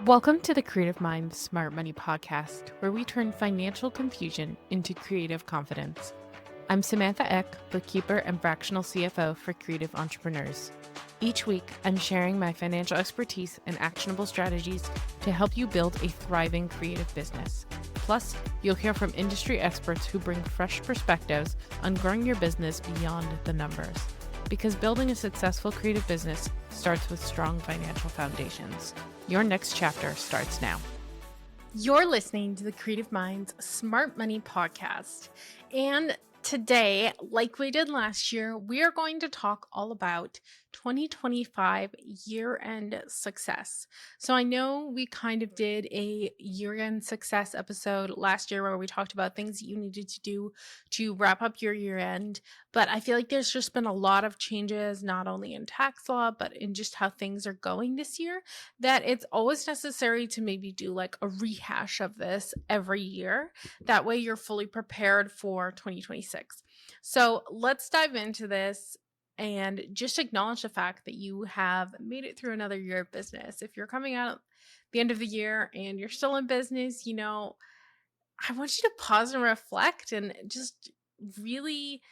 Welcome to the Creative Mind Smart Money podcast, where we turn financial confusion into creative confidence. I'm Samantha Eck, bookkeeper and fractional CFO for creative entrepreneurs. Each week, I'm sharing my financial expertise and actionable strategies to help you build a thriving creative business. Plus, you'll hear from industry experts who bring fresh perspectives on growing your business beyond the numbers. Because building a successful creative business starts with strong financial foundations. Your next chapter starts now. You're listening to the Creative Minds Smart Money podcast. And today, like we did last year, we are going to talk all about 2025 year-end success. So I know we kind of did a year-end success episode last year where we talked about things that you needed to do to wrap up your year-end, but I feel like there's just been a lot of changes, not only in tax law, but in just how things are going this year, that it's always necessary to maybe do like a rehash of this every year. That way you're fully prepared for 2026. So let's dive into this and just acknowledge the fact that you have made it through another year of business. If you're coming out the end of the year and you're still in business, I want you to pause and reflect and just really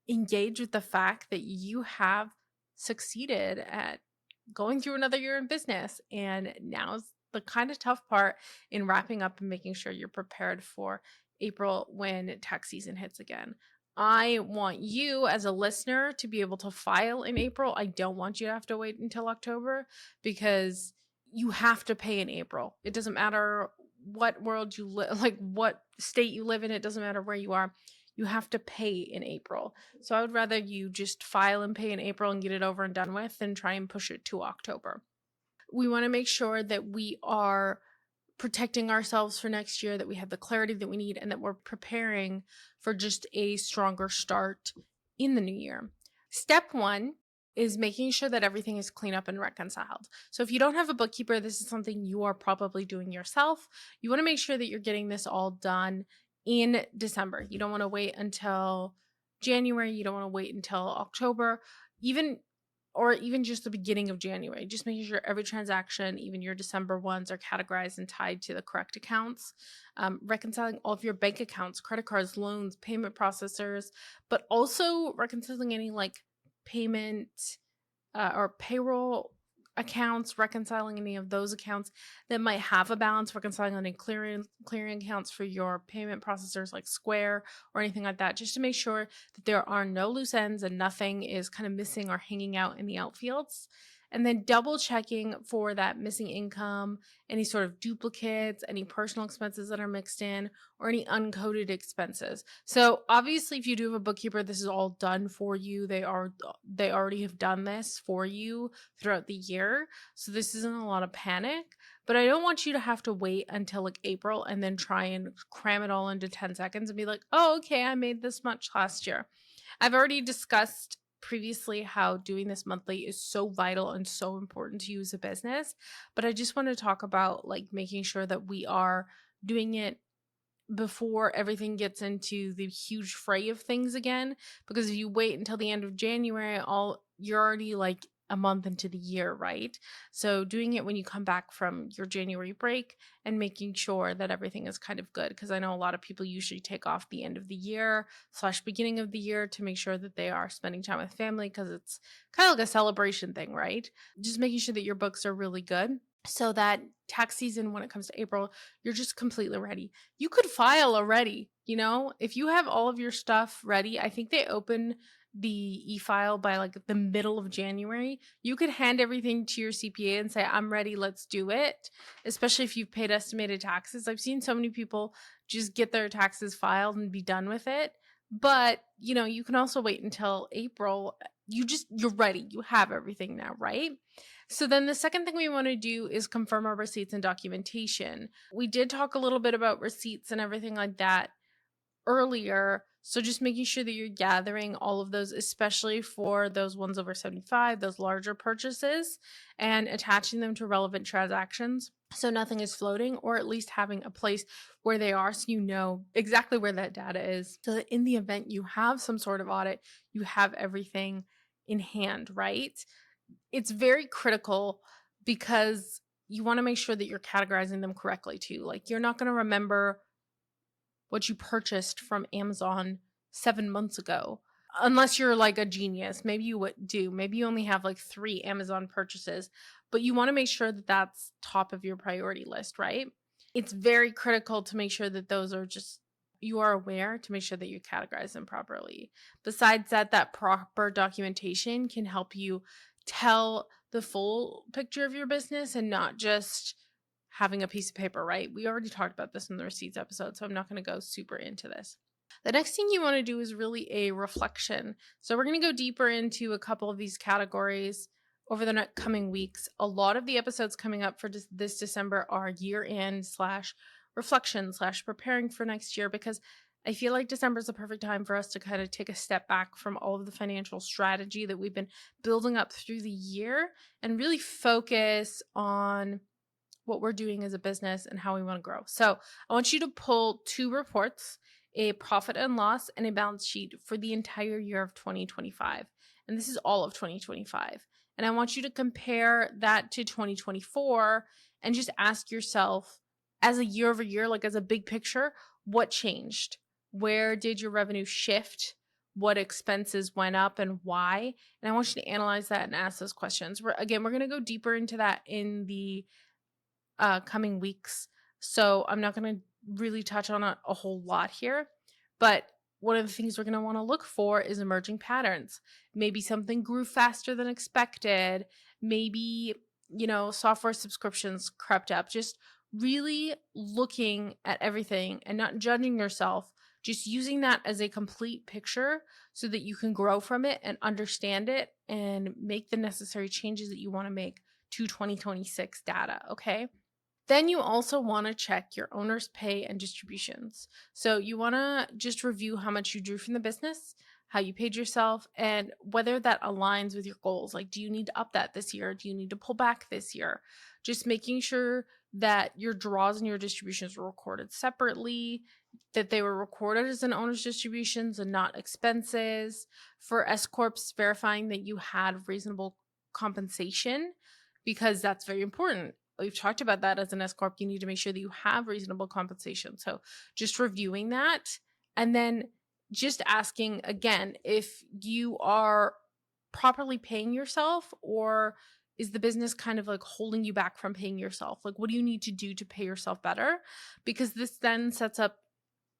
engage with the fact that you have succeeded at going through another year in business. And now's the kind of tough part in wrapping up and making sure you're prepared for April when tax season hits again. I want you as a listener to be able to file in April. I don't want you to have to wait until October because you have to pay in April. It doesn't matter what world you live, like what state you live in. It doesn't matter where you are. You have to pay in April. So I would rather you just file and pay in April and get it over and done with than try and push it to October. We want to make sure that we are protecting ourselves for next year, that we have the clarity that we need, and that we're preparing for just a stronger start in the new year. Step one is making sure that everything is clean up and reconciled. So if you don't have a bookkeeper, this is something you are probably doing yourself. You want to make sure that you're getting this all done in December. You don't want to wait until January. You don't want to wait until October, even just the beginning of January. Just making sure every transaction, even your December ones, are categorized and tied to the correct accounts. Reconciling all of your bank accounts, credit cards, loans, payment processors, but also reconciling any like payment or payroll accounts, reconciling any of those accounts that might have a balance, reconciling any clearing accounts for your payment processors like Square or anything like that, just to make sure that there are no loose ends and nothing is kind of missing or hanging out in the outfields. And then double checking for that missing income, any sort of duplicates, any personal expenses that are mixed in, or any uncoded expenses. So obviously, if you do have a bookkeeper, this is all done for you. They already have done this for you throughout the year. So this isn't a lot of panic, but I don't want you to have to wait until like April and then try and cram it all into 10 seconds and be like, oh, okay, I made this much last year. I've already discussed previously how doing this monthly is so vital and so important to you as a business, but I just want to talk about like making sure that we are doing it before everything gets into the huge fray of things again, because if you wait until the end of January, you're already like a month into the year, right? So doing it when you come back from your January break and making sure that everything is kind of good, because I know a lot of people usually take off the end of the year / beginning of the year to make sure that they are spending time with family, because it's kind of like a celebration thing, right? Just making sure that your books are really good so that tax season, when it comes to April, you're just completely ready. You could file already, if you have all of your stuff ready. I think they open the e-file by like the middle of January. You could hand everything to your CPA and say, I'm ready, let's do it. Especially if you've paid estimated taxes. I've seen so many people just get their taxes filed and be done with it. But, you can also wait until April. You're ready. You have everything now, right? So then the second thing we want to do is confirm our receipts and documentation. We did talk a little bit about receipts and everything like that earlier. So just making sure that you're gathering all of those, especially for those ones over 75, those larger purchases, and attaching them to relevant transactions. So nothing is floating, or at least having a place where they are so you know exactly where that data is. So that in the event you have some sort of audit, you have everything in hand, right? It's very critical because you want to make sure that you're categorizing them correctly too. Like, you're not going to remember what you purchased from Amazon 7 months ago, unless you're like a genius. Maybe you would do. Maybe you only have like 3 Amazon purchases, but you want to make sure that that's top of your priority list, right? It's very critical to make sure that those are just, you are aware to make sure that you categorize them properly. Besides that, that proper documentation can help you tell the full picture of your business and not just having a piece of paper, right? We already talked about this in the receipts episode, so I'm not going to go super into this. The next thing you want to do is really a reflection. So we're going to go deeper into a couple of these categories over the next coming weeks. A lot of the episodes coming up for this December are year-end / reflection / preparing for next year, because I feel like December is the perfect time for us to kind of take a step back from all of the financial strategy that we've been building up through the year and really focus on what we're doing as a business and how we want to grow. So I want you to pull 2 reports, a profit and loss and a balance sheet for the entire year of 2025. And this is all of 2025. And I want you to compare that to 2024 and just ask yourself, as a year over year, like as a big picture, what changed? Where did your revenue shift? What expenses went up and why? And I want you to analyze that and ask those questions. We're going to go deeper into that in the coming weeks. So I'm not going to really touch on a whole lot here, but one of the things we're going to want to look for is emerging patterns. Maybe something grew faster than expected. Maybe, software subscriptions crept up. Just really looking at everything and not judging yourself, just using that as a complete picture so that you can grow from it and understand it and make the necessary changes that you want to make to 2026 data, okay? Then you also want to check your owner's pay and distributions. So you want to just review how much you drew from the business, how you paid yourself, and whether that aligns with your goals. Like, do you need to up that this year? Do you need to pull back this year? Just making sure that your draws and your distributions were recorded separately, that they were recorded as an owner's distributions and not expenses. For S Corps, verifying that you had reasonable compensation, because that's very important. We've talked about that. As an S Corp, you need to make sure that you have reasonable compensation. So just reviewing that, and then just asking again if you are properly paying yourself, or is the business kind of like holding you back from paying yourself? Like, what do you need to do to pay yourself better? Because this then sets up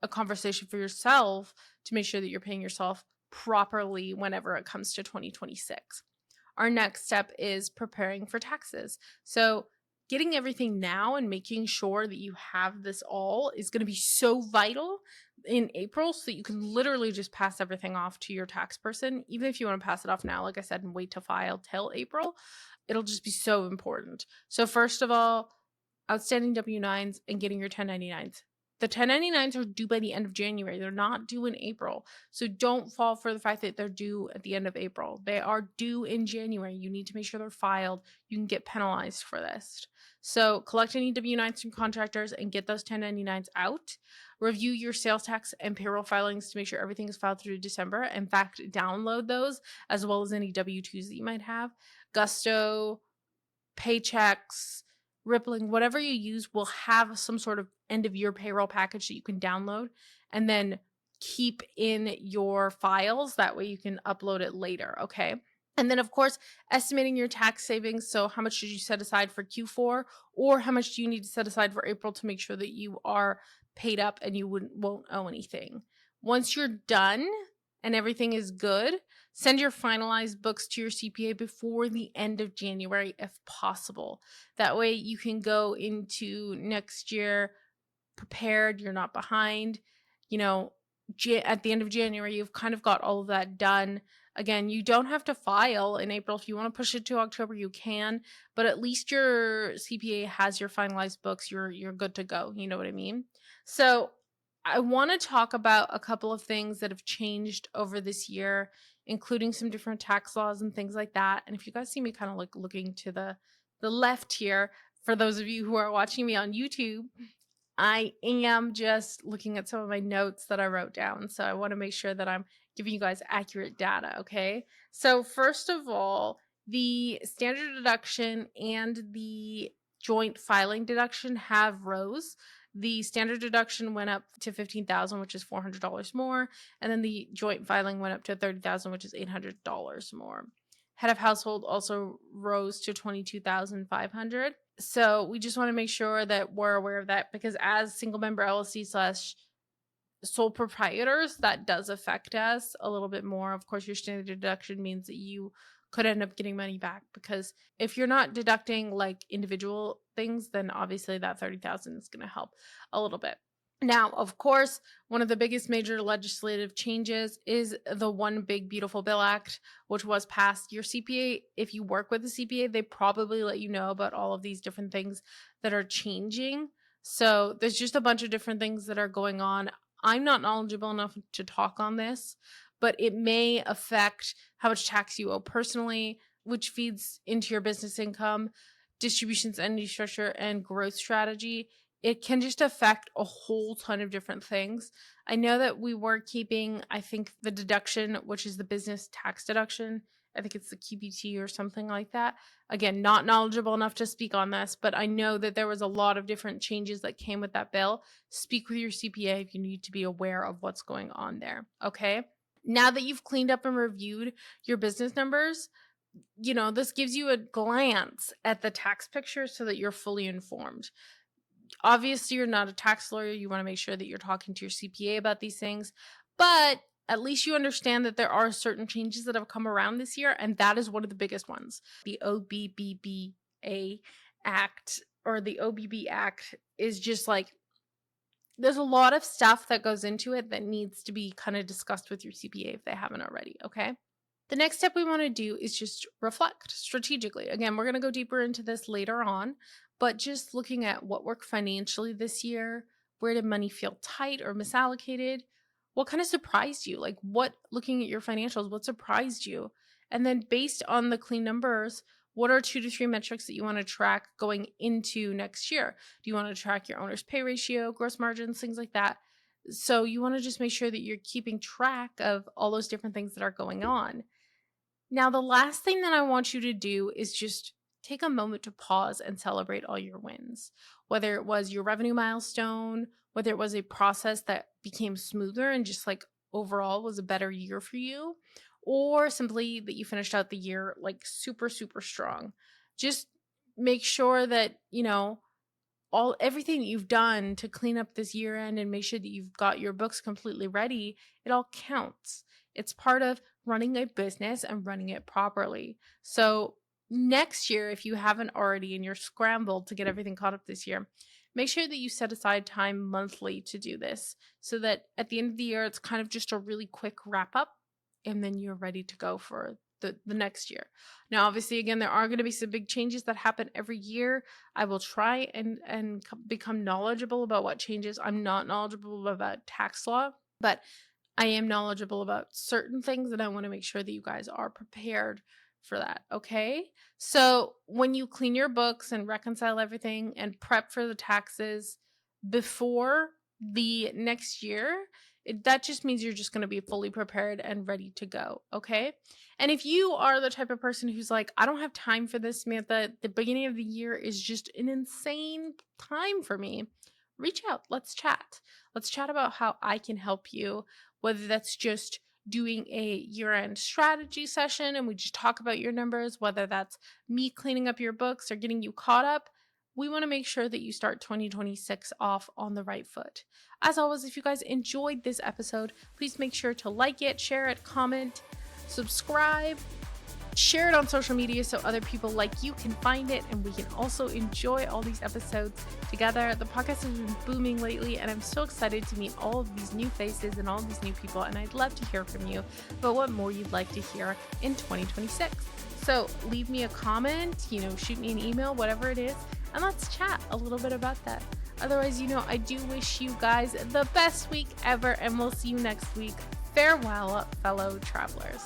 a conversation for yourself to make sure that you're paying yourself properly whenever it comes to 2026. Our next step is preparing for taxes. So getting everything now and making sure that you have this all is going to be so vital in April, so that you can literally just pass everything off to your tax person. Even if you want to pass it off now, like I said, and wait to file till April, it'll just be so important. So first of all, outstanding W-9s and getting your 1099s. The 1099s are due by the end of January. They're not due in April. So don't fall for the fact that they're due at the end of April. They are due in January. You need to make sure they're filed. You can get penalized for this. So collect any W-9s from contractors and get those 1099s out. Review your sales tax and payroll filings to make sure everything is filed through December. In fact, download those as well as any W-2s that you might have. Gusto, Paychecks, Rippling, whatever you use will have some sort of end of year payroll package that you can download and then keep in your files. That way you can upload it later, okay? And then, of course, estimating your tax savings. So how much did you set aside for Q4, or how much do you need to set aside for April to make sure that you are paid up and you won't owe anything? Once you're done and everything is good, send your finalized books to your CPA before the end of January if possible. That way you can go into next year prepared. You're not behind. At the end of January, you've kind of got all of that done. Again, you don't have to file in April. If you want to push it to October, you can, but at least your CPA has your finalized books. You're good to go. You know what I mean? So I want to talk about a couple of things that have changed over this year, including some different tax laws and things like that. And if you guys see me kind of like looking to the left here, for those of you who are watching me on YouTube, I am just looking at some of my notes that I wrote down. So I want to make sure that I'm giving you guys accurate data, okay? So first of all, the standard deduction and the joint filing deduction have rose. The standard deduction went up to $15,000, which is $400 more, and then the joint filing went up to $30,000, which is $800 more. Head of household also rose to $22,500. So we just want to make sure that we're aware of that, because as single member LLC / sole proprietors, that does affect us a little bit more. Of course, your standard deduction means that you could end up getting money back, because if you're not deducting like individual things, then obviously that $30,000 is going to help a little bit. Now, of course, one of the biggest major legislative changes is the One Big Beautiful Bill Act, which was passed. Your CPA, if you work with a CPA, they probably let you know about all of these different things that are changing. So there's just a bunch of different things that are going on. I'm not knowledgeable enough to talk on this, but it may affect how much tax you owe personally, which feeds into your business income, distributions, entity structure, and growth strategy. It can just affect a whole ton of different things. I know that we were keeping, I think, the deduction, which is the business tax deduction. I think it's the QBT or something like that. Again, not knowledgeable enough to speak on this, but I know that there was a lot of different changes that came with that bill. Speak with your CPA if you need to be aware of what's going on there, okay? Now that you've cleaned up and reviewed your business numbers, this gives you a glance at the tax picture so that you're fully informed. Obviously, you're not a tax lawyer. You want to make sure that you're talking to your CPA about these things, but at least you understand that there are certain changes that have come around this year, and that is one of the biggest ones. The OBBBA Act, or the OBB Act, is just like, there's a lot of stuff that goes into it that needs to be kind of discussed with your CPA if they haven't already, okay? The next step we want to do is just reflect strategically. Again, we're going to go deeper into this later on, but just looking at what worked financially this year, where did money feel tight or misallocated? What kind of surprised you? Like, looking at your financials, what surprised you? And then based on the clean numbers, what are 2 to 3 metrics that you want to track going into next year? Do you want to track your owner's pay ratio, gross margins, things like that? So you want to just make sure that you're keeping track of all those different things that are going on. Now, the last thing that I want you to do is just take a moment to pause and celebrate all your wins. Whether it was your revenue milestone, whether it was a process that became smoother and just like overall was a better year for you, or simply that you finished out the year like super, super strong. Just make sure that, everything that you've done to clean up this year end and make sure that you've got your books completely ready, it all counts. It's part of running a business and running it properly. So next year, if you haven't already and you're scrambled to get everything caught up this year, make sure that you set aside time monthly to do this so that at the end of the year, it's kind of just a really quick wrap up, and then you're ready to go for the next year. Now, obviously, again, there are going to be some big changes that happen every year. I will try and become knowledgeable about what changes. I'm not knowledgeable about tax law, but I am knowledgeable about certain things, and I want to make sure that you guys are prepared for that, okay? So when you clean your books and reconcile everything and prep for the taxes before the next year, that just means you're just going to be fully prepared and ready to go, okay? And if you are the type of person who's like, I don't have time for this, Samantha, the beginning of the year is just an insane time for me, reach out. Let's chat. Let's chat about how I can help you, whether that's just doing a year-end strategy session and we just talk about your numbers, whether that's me cleaning up your books or getting you caught up. We want to make sure that you start 2026 off on the right foot. As always, if you guys enjoyed this episode, please make sure to like it, share it, comment, subscribe, share it on social media so other people like you can find it and we can also enjoy all these episodes together. The podcast has been booming lately and I'm so excited to meet all of these new faces and all of these new people, and I'd love to hear from you about what more you'd like to hear in 2026. So leave me a comment, shoot me an email, whatever it is, and let's chat a little bit about that. Otherwise, I do wish you guys the best week ever, and we'll see you next week. Farewell, fellow travelers.